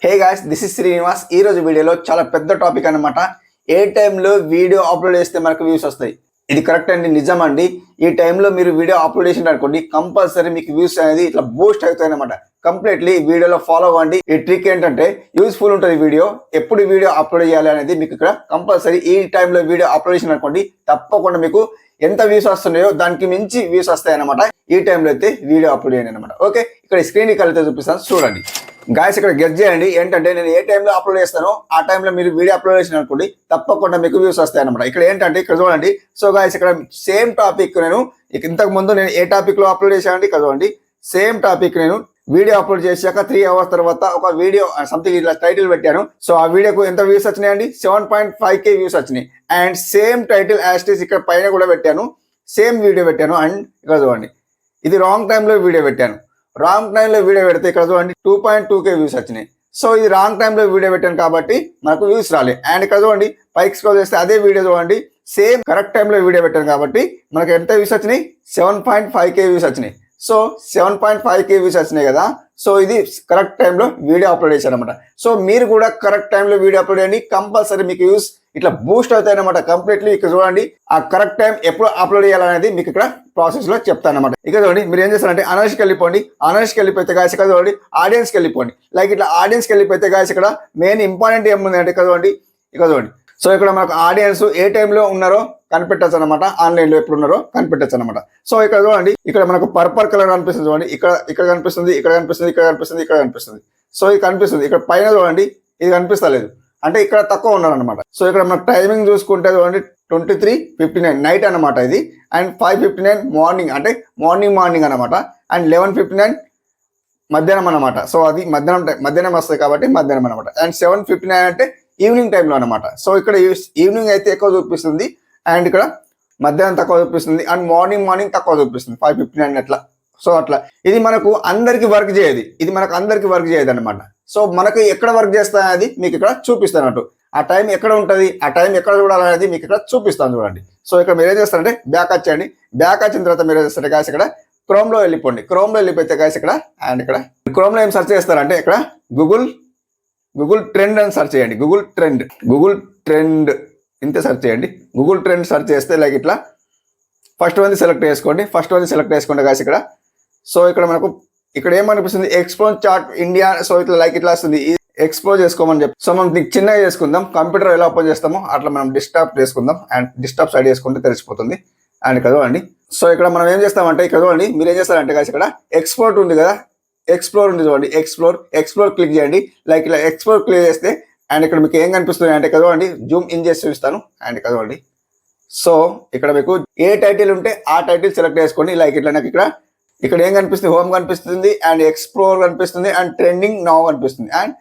Hey guys, this is Srinivas. ఈ రోజు వీడియోలో చాలా పెద్ద టాపిక్ అనమాట. ఏ టైంలో వీడియో అప్లోడ్ చేస్తే మనకు వ్యూస్ వస్తాయి? ఇది కరెక్ట్ అండి, నిజం అండి. ఈ టైంలో మీరు వీడియో అప్లోడ్ చేసిన అనుకోండి, కంపల్సరీ మీకు వ్యూస్ అనేది ఇట్లా బూస్ట్ అవుతాయి అనమాట. కంప్లీట్లీ వీడియోలో ఫాలో అవ్వండి. ఈ ట్రిక్ ఏంటంటే యూస్ఫుల్ ఉంటుంది వీడియో. ఎప్పుడు వీడియో అప్లోడ్ చేయాలి అనేది మీకు ఇక్కడ కంపల్సరీ ఈ టైంలో వీడియో అప్లోడ్ చేసిన అనుకోండి, తప్పకుండా మీకు ఎంత వ్యూస్ వస్తున్నాయో దానికి మించి వ్యూస్ వస్తాయి అనమాట. ఈ టైంలో అయితే వీడియో అప్లోడ్ చేయండి అనమాట. ఓకే, ఇక్కడ స్క్రీన్ కలిగితే చూపిస్తాను చూడండి. గాయస్, ఇక్కడ గెస్ చేయండి ఏంటంటే నేను ఏ టైంలో అప్లోడ్ చేస్తానో ఆ టైంలో మీరు వీడియో అప్లోడ్ చేసిన అనుకోండి, తప్పకుండా మీకు వ్యూస్ వస్తాయి అనమాట. ఇక్కడ ఏంటంటే ఇక్కడ చూడండి. సో గాయస్, ఇక్కడ సేమ్ టాపిక్ నేను ఇంతకు ముందు నేను ఏ టాపిక్ లో అప్లోడ్ చేశానండి, ఇక్కడ చూడండి. సేమ్ టాపిక్ నేను వీడియో అప్లోడ్ చేశాక 3 hours తర్వాత ఒక వీడియో సంథింగ్ ఇట్లా టైటిల్ పెట్టాను. సో ఆ వీడియోకు ఎంత వ్యూస్ వచ్చినాయండి? 7.5K వ్యూస్ వచ్చినాయి. అండ్ సేమ్ టైటిల్ యాస్టీస్ ఇక్కడ పైన కూడా పెట్టాను, సేమ్ వీడియో పెట్టాను. అండ్ ఇక్కడ చూడండి, ఇది రాంగ్ టైంలో వీడియో పెట్టాను. రాంగ్ టైంలో వీడియో పెడితే ఇక్కడ చూడండి 2.2K వ్యూస్ వచ్చినాయి. సో ఇది రాంగ్ టైంలో వీడియో పెట్టాను కాబట్టి మనకు వ్యూస్ రాలేదు. అండ్ ఇక్కడ చూడండి, పైకి స్క్రోల్ చేస్తే అదే వీడియో చూడండి, సేమ్ కరెక్ట్ టైంలో వీడియో పెట్టాను కాబట్టి మనకు ఎంత వ్యూస్ వచ్చినాయి? 7.5K వ్యూస్ వచ్చినాయి. సో 7.5K వ్యూస్ వచ్చినాయి కదా. సో ఇది కరెక్ట్ టైంలో వీడియో అప్లోడ్ చేశాను అనమాట. సో మీరు కూడా కరెక్ట్ టైంలో వీడియో అప్లోడ్ చేయండి, కంపల్సరీ మీకు వ్యూస్ ఇట్లా బూస్ట్ అవుతాయి అనమాట. కంప్లీట్లీ ఇక్కడ చూడండి, ఆ కరెక్ట్ టైం ఎప్పుడు అప్లోడ్ చేయాలనేది మీకు ఇక్కడ ప్రాసెస్ లో చెప్తాను అనమాట. ఇక్కడ చూడండి, మీరు ఏం చేస్తారంటే అనౌన్స్కి వెళ్ళిపోండి. అనౌన్స్కి వెళ్ళిపోతే గాయస్ ఇక్కడ చూడండి ఆడియన్స్కి వెళ్ళిపోండి. లైక్ ఇట్లా ఆడియన్స్కి వెళ్ళిపోతే గాయస్ ఇక్కడ మెయిన్ ఇంపార్టెంట్ ఏముంది అంటే ఇక్కడ చూడండి, ఇక్కడ చూడండి. సో ఇక్కడ మనకు ఆడియన్స్ ఏ టైంలో ఉన్నారో కనిపెట్టచ్చు అనమాట. ఆన్లైన్ లో ఎప్పుడు ఉన్నారో కనిపెట్టచ్చు అనమాట. సో ఇక్కడ చూడండి, ఇక్కడ మనకు పర్పల్ కలర్ కనిపిస్తుంది చూడండి. ఇక్కడ కనిపిస్తుంది, ఇక్కడ కనిపిస్తుంది, ఇక్కడ కనిపిస్తుంది, ఇక్కడ కనిపిస్తుంది. సో ఇది కనిపిస్తుంది. ఇక్కడ పైన చూడండి, ఇది కనిపిస్తలేదు అంటే ఇక్కడ తక్కువ ఉన్నారు అనమాట. సో ఇక్కడ మనకు టైమింగ్ చూసుకుంటే చూడండి 23:59 నైట్ అనమాట ఇది. అండ్ 5:59 మార్నింగ్ అంటే మార్నింగ్ అనమాట. అండ్ 11:59 మధ్యాహ్నం అనమాట. సో అది మధ్యాహ్నం వస్తాయి కాబట్టి మధ్యాహ్నం అనమాట. అండ్ 7:59 అంటే ఈవినింగ్ టైంలో అనమాట. సో ఇక్కడ ఈవినింగ్ అయితే ఎక్కువ చూపిస్తుంది, అండ్ ఇక్కడ మధ్యాహ్నం తక్కువ చూపిస్తుంది, అండ్ మార్నింగ్ తక్కువ చూపిస్తుంది 5:59 అట్లా. సో అట్లా ఇది మనకు అందరికి వర్క్ చేయదు, ఇది మనకు అందరికి వర్క్ చేయదు అనమాట. సో మనకు ఎక్కడ వర్క్ చేస్తా అనేది మీకు ఇక్కడ చూపిస్తానట్టు. ఆ టైం ఎక్కడ ఉంటుంది, ఆ టైం ఎక్కడ చూడాలనేది మీకు ఇక్కడ చూపిస్తాను చూడండి. సో ఇక్కడ మీరు ఏం చేస్తారంటే బ్యాక్ వచ్చేయండి. బ్యాక్ వచ్చిన తర్వాత మీరు ఏం చేస్తారు గాయస్, ఇక్కడ క్రోమ్లో వెళ్ళిపోండి. క్రోమ్లో వెళ్ళిపోతే గాయస్ ఇక్కడ అండ్ ఇక్కడ క్రోమ్లో ఏం సెర్చ్ చేస్తారంటే ఇక్కడ గూగుల్ ట్రెండ్ అని సెర్చ్ చేయండి. గూగుల్ ట్రెండ్ ఇంతే సెర్చ్ చేయండి. గూగుల్ ట్రెండ్ సెర్చ్ చేస్తే లైక్ ఇట్లా ఫస్ట్ వన్ సెలెక్ట్ చేసుకోండి గాయస్ ఇక్కడ. సో ఇక్కడ మనకు ఇక్కడ ఏమనిపిస్తుంది, ఎక్స్ప్లోర్ చార్ట్ ఇండియా. సో ఇట్లా లైక్ ఇట్లా వస్తుంది, ఎక్స్ప్లోర్ చేసుకోమని చెప్పి. సో మనం చిన్నగా చేసుకుందాం, కంప్యూటర్ ఎలా ఓపెన్ చేస్తామో అట్లా మనం డిస్టాప్ చేసుకుందాం. అండ్ డిస్టాప్ సైడ్ చేసుకుంటే తెలిసిపోతుంది. అండ్ ఇక్కడ చూడండి, సో ఇక్కడ మనం ఏం చేస్తామంటే ఇక్కడ చూడండి, మీరు ఏం చేస్తారంటే గాయస్ ఇక్కడ ఎక్స్పోర్ట్ ఉంది కదా, ఎక్స్ప్లోర్ ఉంది చూడండి, ఎక్స్ప్లోర్ క్లిక్ చేయండి. లైక్ ఇలా ఎక్స్ప్లోర్ క్లిక్ చేస్తే అండ్ ఇక్కడ మీకు ఏం కనిపిస్తుంది అంటే ఇక్కడ చూడండి, జూమ్ ఇన్ చేసి చూపిస్తాను. అండ్ ఇక్కడ చూడండి, సో ఇక్కడ మీకు ఏ టైటిల్ ఉంటే ఆ టైటిల్ సెలెక్ట్ చేసుకోండి. లైక్ ఇట్లా నాకు ఇక్కడ ఏం కనిపిస్తుంది, హోమ్ కనిపిస్తుంది, అండ్ ఎక్స్ప్లోర్ కనిపిస్తుంది, అండ్ ట్రెండింగ్ నౌ కనిపిస్తుంది, అండ్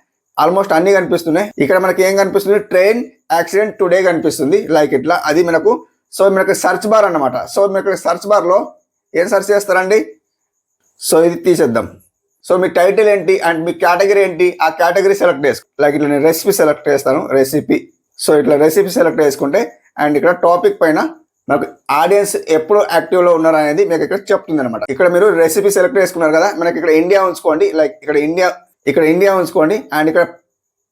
ఆల్మోస్ట్ అన్ని కనిపిస్తున్నాయి. ఇక్కడ మనకి ఏం కనిపిస్తుంది, ట్రైన్ యాక్సిడెంట్ టుడే కనిపిస్తుంది. లైక్ ఇట్లా అది మనకు. సో మనకు సర్చ్ బార్ అన్నమాట. సో మీకు సర్చ్ బార్ లో ఏం సెర్చ్ చేస్తారండి, సో ఇది తీసేద్దాం. సో మీ టైటిల్ ఏంటి అండ్ మీ కేటగిరీ ఏంటి, ఆ కేటగిరీ సెలెక్ట్ చేసుకో. లైక్ ఇట్లా నేను రెసిపీ సెలెక్ట్ చేస్తాను, రెసిపీ. సో ఇట్లా రెసిపీ సెలెక్ట్ చేసుకుంటే అండ్ ఇక్కడ టాపిక్ పైన మనకు ఆడియన్స్ ఎప్పుడు యాక్టివ్ లో ఉన్నారు అనేది మీకు ఇక్కడ చెప్తుంది అనమాట. ఇక్కడ మీరు రెసిపీ సెలెక్ట్ చేసుకున్నారు కదా, మనకి ఇక్కడ ఇండియా ఉంచుకోండి. లైక్ ఇక్కడ ఇండియా ఉంచుకోండి, అండ్ ఇక్కడ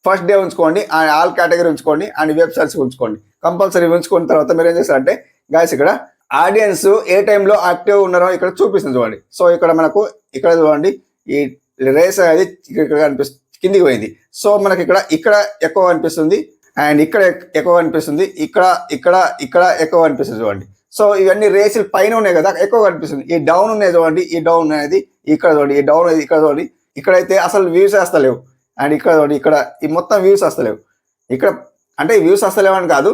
ఫస్ట్ డే ఉంచుకోండి, అండ్ ఆల్ కేటగిరీ ఉంచుకోండి, అండ్ వెబ్ సర్చ్ ఉంచుకోండి. కంపల్సరీ ఉంచుకున్న తర్వాత మీరు ఏం చేస్తారంటే గాయస్ ఇక్కడ ఆడియన్స్ ఏ టైంలో యాక్టివ్ ఉన్నారో ఇక్కడ చూపిస్తుంది చూడండి. సో ఇక్కడ మనకు ఇక్కడ చూడండి, ఈ రేస్ అనేది ఇక్కడ కనిపిస్తుంది, కిందికి పోయింది. సో మనకి ఇక్కడ ఎక్కువ కనిపిస్తుంది, అండ్ ఇక్కడ ఎక్కువ కనిపిస్తుంది, ఇక్కడ ఎక్కువ కనిపిస్తుంది చూడండి. సో ఇవన్నీ రేసులు పైన ఉన్నాయి కదా, ఎక్కువ కనిపిస్తుంది. ఈ డౌన్ ఉన్నాయి చూడండి, ఈ డౌన్ అనేది ఇక్కడ చూడండి, ఈ డౌన్ అనేది ఇక్కడ చూడండి. ఇక్కడైతే అసలు వ్యూస్ వస్తలేవు. అండ్ ఇక్కడ చూడండి, ఇక్కడ ఈ మొత్తం వ్యూస్ వస్తలేవు. ఇక్కడ అంటే వ్యూస్ వస్తలేవు అని కాదు,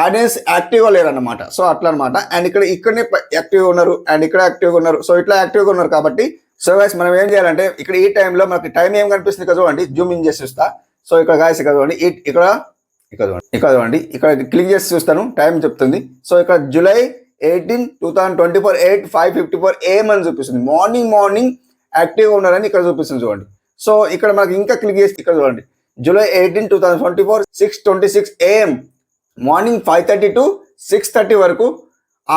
ఆడియన్స్ యాక్టివ్గా లేరు అనమాట. సో అట్లా అనమాట. అండ్ ఇక్కడనే యాక్టివ్గా ఉన్నారు, అండ్ ఇక్కడ యాక్టివ్గా ఉన్నారు. సో ఇట్లా యాక్టివ్గా ఉన్నారు కాబట్టి సో గైస్ మనం ఏం చేయాలంటే ఇక్కడ ఈ టైంలో మనకి టైం ఏం కనిపిస్తుంది ఇక్కడ చూడండి, జూమ్ ఇన్ చేసి చూస్తా. సో ఇక్కడ గాయస్ ఇక్కడ చూడండి, ఇక్కడ చూడండి, ఇక్కడ క్లిక్ చేసి చూస్తాను, టైం చెప్తుంది. సో ఇక్కడ July 18, 2024 8:5:54 AM అని చూపిస్తుంది. మార్నింగ్ యాక్టివ్గా ఉన్నారని ఇక్కడ చూపిస్తుంది చూడండి. సో ఇక్కడ మనకి ఇంకా క్లిక్ చేసి ఇక్కడ చూడండి, July 18, 2024 6:26 AM మార్నింగ్ 5:30 to 6:30 వరకు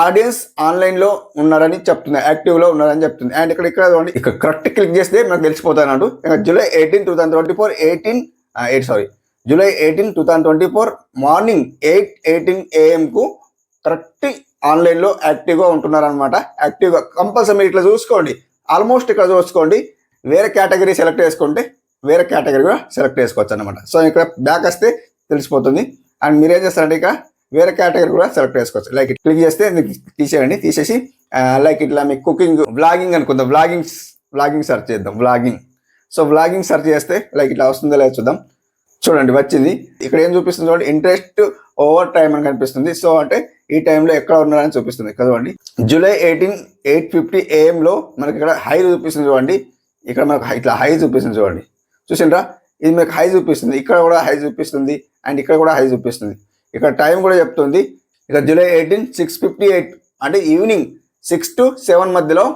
ఆడియన్స్ ఆన్లైన్ లో ఉన్నారని చెప్తుంది, యాక్టివ్ లో ఉన్నారని చెప్తుంది. అండ్ ఇక్కడ చూడండి, ఇక్కడ కరెక్ట్ క్లిక్ చేస్తే మనకు తెలిసిపోతాయి అన్నట్టు. జూలై 18, 2024 జూలై 18, 2024 మార్నింగ్ 8:18 AM కు కరెక్ట్ ఆన్లైన్ లో యాక్టివ్ గా ఉంటున్నారు అనమాట. యాక్టివ్ గా కంపల్సరీ ఇట్లా చూసుకోండి. ఆల్మోస్ట్ ఇక్కడ చూసుకోండి, వేరే కేటగిరీ సెలెక్ట్ చేసుకుంటే వేరే కేటగిరీ కూడా సెలెక్ట్ చేసుకోవచ్చు అనమాట. సో ఇక్కడ బ్యాక్ వస్తే తెలిసిపోతుంది. అండ్ మీరు ఏం చేస్తారంటే ఇక్కడ వేరే కేటగిరీ కూడా సెలెక్ట్ చేసుకోవచ్చు. లైక్ క్లిక్ చేస్తే తీసేయండి. తీసేసి లైక్ ఇట్లా మీకు కుకింగ్, వ్లాగింగ్ అనుకుందాం. వ్లాగింగ్ సెర్చ్ చేద్దాం. సో వ్లాగింగ్ సెర్చ్ చేస్తే లైక్ ఇట్లా వస్తుందో లేదో చూద్దాం. చూడండి వచ్చింది. ఇక్కడ ఏం చూపిస్తుంది చూడండి, ఇంట్రెస్ట్ ఓవర్ టైం అని కనిపిస్తుంది. సో అంటే ఈ టైంలో ఎక్కడ ఉన్నారని చూపిస్తుంది. చూడండి జూలై 18, 8:50 AM లో మనకి ఇక్కడ హై చూపిస్తుంది చూడండి. ఇక్కడ మనకు ఇట్లా హై చూపిస్తుంది చూడండి. చూసిండ్రా, ఇది మీకు హై చూపిస్తుంది. ఇక్కడ కూడా హై చూపిస్తుంది అండ్ ఇక్కడ కూడా హై చూపిస్తుంది. ఇక్కడ టైం కూడా చెప్తుంది. ఇక్కడ జూలై 18, 6:58 అంటే ఈవినింగ్ 6 to 7 మధ్యలో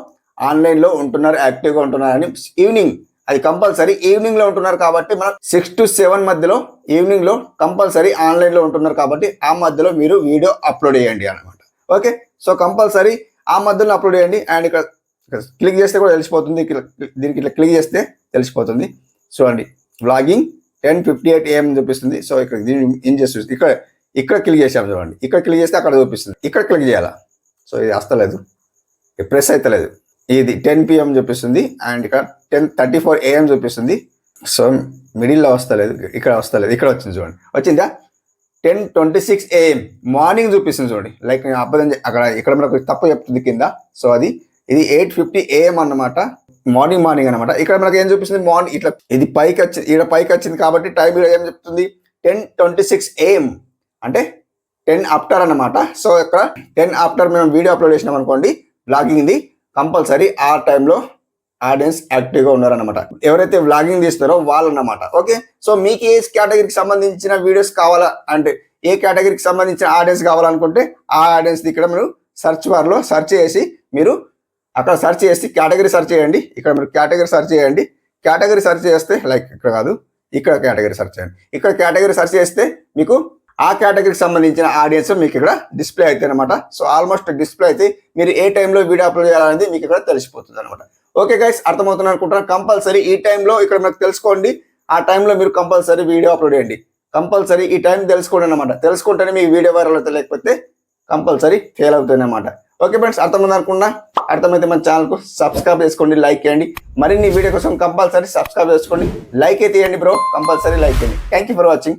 ఆన్లైన్లో ఉంటున్నారు, యాక్టివ్గా ఉంటున్నారని. ఈవినింగ్ అది కంపల్సరీ ఈవినింగ్ లో ఉంటున్నారు కాబట్టి మనం 6 to 7 మధ్యలో ఈవినింగ్ లో కంపల్సరీ ఆన్లైన్ లో ఉంటున్నారు కాబట్టి ఆ మధ్యలో మీరు వీడియో అప్లోడ్ చేయండి అనమాట. ఓకే, సో కంపల్సరీ ఆ మధ్యలో అప్లోడ్ చేయండి. అండ్ ఇక్కడ క్లిక్ చేస్తే కూడా తెలిసిపోతుంది. దీనికి ఇట్లా క్లిక్ చేస్తే తెలిసిపోతుంది. చూడండి వ్లాగింగ్ 10:58 AM చూపిస్తుంది. సో ఇక్కడ దీన్ని ఏం చేస్తుంది, ఇక్కడ క్లిక్ చేసాము చూడండి. ఇక్కడ క్లిక్ చేస్తే అక్కడ చూపిస్తుంది. ఇక్కడ క్లిక్ చేయాలా. సో ఇది వస్తలేదు, ప్రెస్ అవుతలేదు. ఇది 10 PM చూపిస్తుంది అండ్ ఇక్కడ 10:34 AM చూపిస్తుంది. సో మిడిల్లో వస్తలేదు, ఇక్కడ వస్తలేదు. ఇక్కడ వచ్చింది చూడండి, వచ్చిందా 10:26 AM మార్నింగ్ చూపిస్తుంది చూడండి. లైక్ నేను అబద్ధం ఇక్కడ మనకు తప్పు చెప్తుంది కింద. సో ఇది 8:50 AM అన్నమాట, మార్నింగ్ అనమాట. ఇక్కడ మనకు ఏం చూపిస్తుంది, మార్నింగ్ ఇట్లా ఇది పైకి వచ్చింది, ఇక్కడ పైకి వచ్చింది కాబట్టి టైం ఏం చెప్తుంది 10:26 AM అంటే 10 after అన్నమాట. సో ఇక్కడ 10 after మనం వీడియో అప్లోడ్ చేసినాం అనుకోండి వ్లాగింగ్ది, కంపల్సరీ ఆ టైంలో ఆడియన్స్ యాక్టివ్గా ఉన్నారనమాట. ఎవరైతే వ్లాగింగ్ తీస్తారో వాళ్ళన్నమాట. ఓకే, సో మీకు ఏ కేటగిరీకి సంబంధించిన వీడియోస్ కావాలా అంటే ఏ కేటగిరీకి సంబంధించిన ఆడియన్స్ కావాలనుకుంటే ఆ ఆడియన్స్ ఇక్కడ మీరు సర్చ్ బార్లో సర్చ్ చేసి మీరు అక్కడ సర్చ్ చేసి కేటగిరీ సర్చ్ చేయండి. ఇక్కడ మీరు కేటగిరీ సర్చ్ చేయండి. కేటగిరీ సర్చ్ చేస్తే లైక్ ఇక్కడ కాదు, ఇక్కడ కేటగిరీ సర్చ్ చేయండి. ఇక్కడ కేటగిరీ సర్చ్ చేస్తే మీకు ఆ కేటగిరీకి సంబంధించిన ఆడియన్స్ మీకు ఇక్కడ డిస్ప్లే అవుతాయి అనమాట. సో ఆల్మోస్ట్ డిస్ప్లే అయితే మీరు ఏ టైంలో వీడియో అప్లోడ్ చేయాలనేది మీకు ఇక్కడ తెలిసిపోతుంది అనమాట. ఓకే గైస్, అర్థమవుతుంది అనుకుంటున్నాను. కంపల్సరీ ఈ టైంలో ఇక్కడ మీకు తెలుసుకోండి. ఆ టైంలో మీరు కంపల్సరీ వీడియో అప్లోడ్ చేయండి. కంపల్సరీ ఈ టైం తెలుసుకోండి అనమాట. తెలుసుకుంటేనే మీ వీడియో వైరల్ అవుతుంది, లేకపోతే కంపల్సరీ ఫెయిల్ అవుతుంది అనమాట. ఓకే ఫ్రెండ్స్, అర్థమైంది అనుకున్నా. అర్థమైతే మన ఛానల్కు సబ్స్క్రైబ్ చేసుకోండి, లైక్ చేయండి. మరిన్ని వీడియో కోసం కంపల్సరీ సబ్స్క్రైబ్ చేసుకోండి. లైక్ అయితే ఇవ్వండి బ్రో, కంపల్సరీ లైక్ చేయండి. Thank you for watching.